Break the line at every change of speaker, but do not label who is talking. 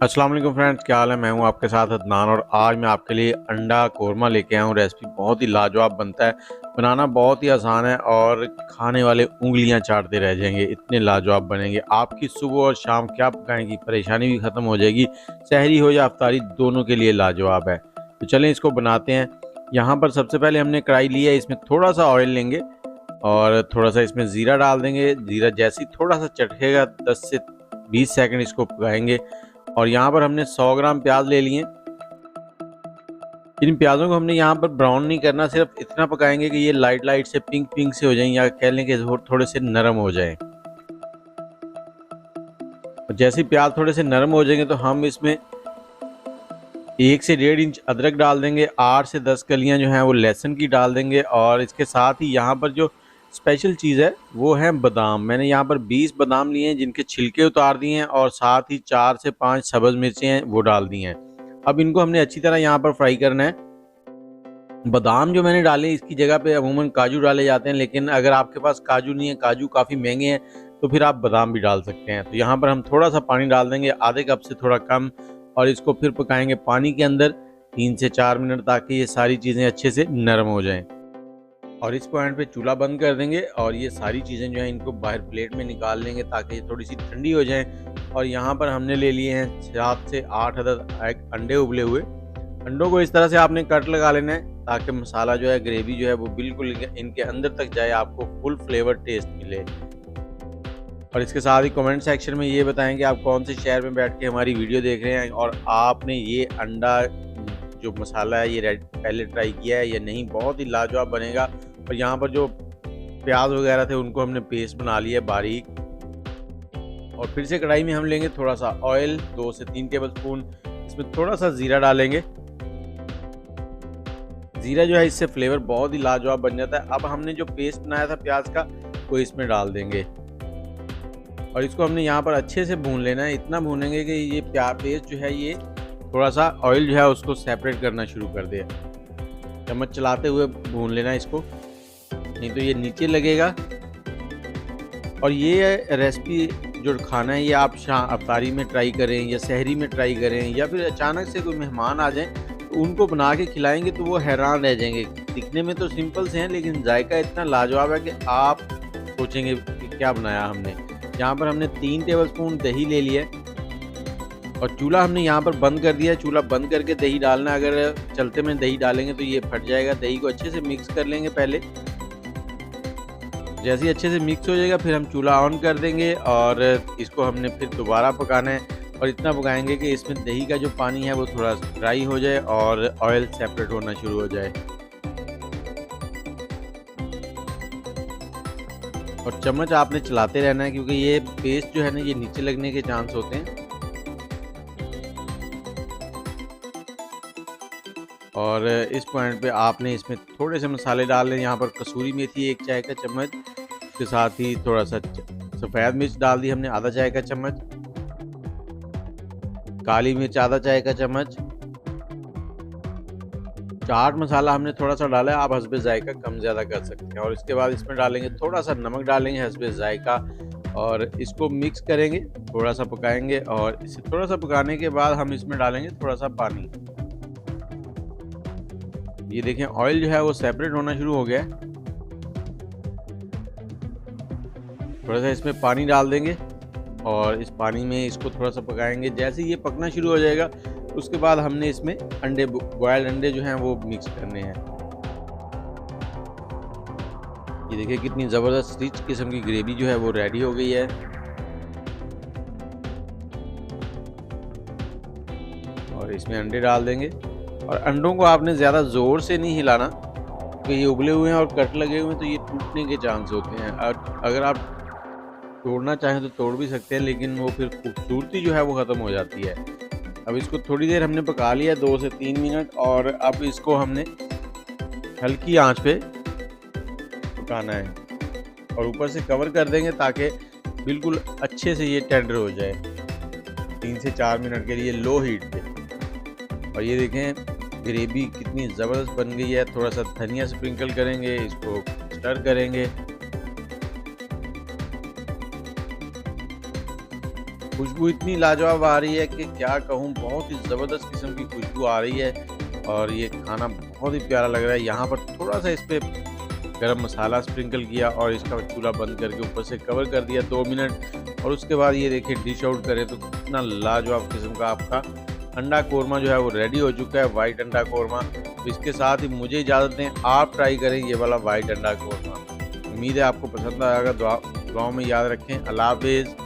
अस्सलाम वालेकुम फ्रेंड्स, क्या हाल है। मैं हूं आपके साथ अदनान और आज मैं आपके लिए अंडा कोरमा लेके आया हूं। रेसिपी बहुत ही लाजवाब बनता है, बनाना बहुत ही आसान है और खाने वाले उंगलियां चाटते रह जाएंगे, इतने लाजवाब बनेंगे। आपकी सुबह और शाम क्या पकाएंगी, परेशानी भी ख़त्म हो जाएगी। सहरी हो या अफ्तारी, दोनों के लिए लाजवाब है। तो चलें इसको बनाते हैं। यहाँ पर सबसे पहले हमने कढ़ाई ली है, इसमें थोड़ा सा ऑयल लेंगे और थोड़ा सा इसमें ज़ीरा डाल देंगे। ज़ीरा जैसे ही थोड़ा सा चटकेगा 10 से 20 सेकंड इसको पकाएंगे। और यहाँ पर हमने 100 ग्राम प्याज ले लिए। इन प्याज़ों को हमने यहाँ पर ब्राउन नहीं करना, सिर्फ इतना पकाएंगे कि ये लाइट लाइट से पिंक पिंक से हो जाएं या कह लें कि थोड़े से नरम हो जाएं। और जैसे ही प्याज थोड़े से नरम हो जाएंगे तो हम इसमें 1 से 1.5 इंच अदरक डाल देंगे। 8 से 10 कलियाँ जो हैं वो लहसुन की डाल देंगे। और इसके साथ ही यहाँ पर जो स्पेशल चीज़ है वो है बादाम। मैंने यहाँ पर 20 बादाम लिए हैं जिनके छिलके उतार दिए हैं और साथ ही 4 से 5 सब्ज़ मिर्चें हैं वो डाल दी हैं। अब इनको हमने अच्छी तरह यहाँ पर फ्राई करना है। बादाम जो मैंने डाले इसकी जगह पे अमूमन काजू डाले जाते हैं, लेकिन अगर आपके पास काजू नहीं है, काजू काफ़ी महंगे हैं, तो फिर आप बादाम भी डाल सकते हैं। तो यहाँ पर हम थोड़ा सा पानी डाल देंगे, आधे कप से थोड़ा कम, और इसको फिर पकाएंगे पानी के अंदर 3 से 4 मिनट ताकि ये सारी चीज़ें अच्छे से नरम हो जाएं। और इस पॉइंट पे चूल्हा बंद कर देंगे और ये सारी चीज़ें जो हैं इनको बाहर प्लेट में निकाल लेंगे ताकि ये थोड़ी सी ठंडी हो जाएं। और यहाँ पर हमने ले लिए हैं 7 से 8 अदद अंडे उबले हुए। अंडों को इस तरह से आपने कट लगा लेना है ताकि मसाला जो है, ग्रेवी जो है वो बिल्कुल इनके अंदर तक जाए, आपको फुल फ्लेवर टेस्ट मिले। और इसके साथ ही कमेंट सेक्शन में ये बताएं कि आप कौन से शहर में बैठ के हमारी वीडियो देख रहे हैं और आपने ये अंडा जो मसाला है ये पहले ट्राई किया है या नहीं। बहुत ही लाजवाब बनेगा। और यहाँ पर जो प्याज वगैरह थे उनको हमने पेस्ट बना लिया है बारीक। और फिर से कढ़ाई में हम लेंगे थोड़ा सा ऑयल, 2 से 3 टेबल स्पून। इसमें थोड़ा सा ज़ीरा डालेंगे। ज़ीरा जो है इससे फ्लेवर बहुत ही लाजवाब बन जाता है। अब हमने जो पेस्ट बनाया था प्याज का वो इसमें डाल देंगे और इसको हमने यहाँ पर अच्छे से भून लेना है। इतना भूनेंगे कि ये पेस्ट जो है ये थोड़ा सा ऑयल जो है उसको सेपरेट करना शुरू कर दे। चम्मच चलाते हुए भून लेना इसको, नहीं तो ये नीचे लगेगा। और ये रेसिपी जो खाना है ये आप अफ्तारी में ट्राई करें या सहरी में ट्राई करें या फिर अचानक से कोई मेहमान आ जाएं तो उनको बना के खिलाएंगे तो वो हैरान रह जाएंगे। दिखने में तो सिंपल से हैं लेकिन जायका इतना लाजवाब है कि आप सोचेंगे कि क्या बनाया हमने। यहाँ पर हमने 3 टेबल स्पून दही ले लिया और चूल्हा हमने यहाँ पर बंद कर दिया। चूल्हा बंद करके दही डालना, अगर चलते में दही डालेंगे तो ये फट जाएगा। दही को अच्छे से मिक्स कर लेंगे पहले। जैसे ही अच्छे से मिक्स हो जाएगा फिर हम चूल्हा ऑन कर देंगे और इसको हमने फिर दोबारा पकाना है। और इतना पकाएंगे कि इसमें दही का जो पानी है वो थोड़ा ड्राई हो जाए और ऑयल सेपरेट होना शुरू हो जाए। और चम्मच आपने चलाते रहना है क्योंकि ये पेस्ट जो है ना ये नीचे लगने के चांस होते हैं। और इस पॉइंट पे आपने इसमें थोड़े से मसाले डाल लें। यहाँ पर कसूरी मेथी 1 चाय का चम्मच, उसके साथ ही थोड़ा सा सफ़ेद मिर्च डाल दी हमने आधा चाय का चम्मच, काली मिर्च आधा चाय का चम्मच, चाट मसाला हमने थोड़ा सा डाला है, आप हस्बे जायका कम ज़्यादा कर सकते हैं। और इसके बाद इसमें डालेंगे थोड़ा सा नमक डालेंगे हस्बे जायका और इसको मिक्स करेंगे, थोड़ा सा पकाएंगे। और इसे थोड़ा सा पकाने के बाद हम इसमें डालेंगे थोड़ा सा पानी। ये देखें ऑयल जो है वो सेपरेट होना शुरू हो गया है। थोड़ा सा इसमें पानी डाल देंगे और इस पानी में इसको थोड़ा सा पकाएंगे। जैसे ही ये पकना शुरू हो जाएगा उसके बाद हमने इसमें अंडे, बॉयल्ड अंडे जो हैं वो मिक्स करने हैं। ये देखिए कितनी ज़बरदस्त रिच किस्म की ग्रेवी जो है वो रेडी हो गई है। और इसमें अंडे डाल देंगे और अंडों को आपने ज़्यादा ज़ोर से नहीं हिलाना क्योंकि ये उबले हुए हैं और कट लगे हुए हैं तो ये टूटने के चांस होते हैं। और अगर आप तोड़ना चाहें तो तोड़ भी सकते हैं, लेकिन वो फिर खूबसूरती जो है वो ख़त्म हो जाती है। अब इसको थोड़ी देर हमने पका लिया 2 से 3 मिनट और अब इसको हमने हल्की आंच पे पकाना है और ऊपर से कवर कर देंगे ताकि बिल्कुल अच्छे से ये टेंडर हो जाए 3 से 4 मिनट के लिए लो हीट पे। और ये देखें ग्रेवी कितनी ज़बरदस्त बन गई है। थोड़ा सा धनिया स्प्रिंकल करेंगे, इसको स्टर करेंगे। खुशबू इतनी लाजवाब आ रही है कि क्या कहूँ, बहुत ही ज़बरदस्त किस्म की खुशबू आ रही है और ये खाना बहुत ही प्यारा लग रहा है। यहाँ पर थोड़ा सा इस पर गरम मसाला स्प्रिंकल किया और इसका चूल्हा बंद करके ऊपर से कवर कर दिया 2 मिनट, और उसके बाद ये देखिए डिश आउट करें तो कितना लाजवाब किस्म का आपका अंडा कोरमा जो है वो रेडी हो चुका है, वाइट अंडा कोरमा। तो इसके साथ ही मुझे इजाज़त दें, आप ट्राई करें ये वाला वाइट अंडा कोरमा। उम्मीद है आपको पसंद आएगा। दुआओं में याद रखें। अल्लाह हाफ़िज़।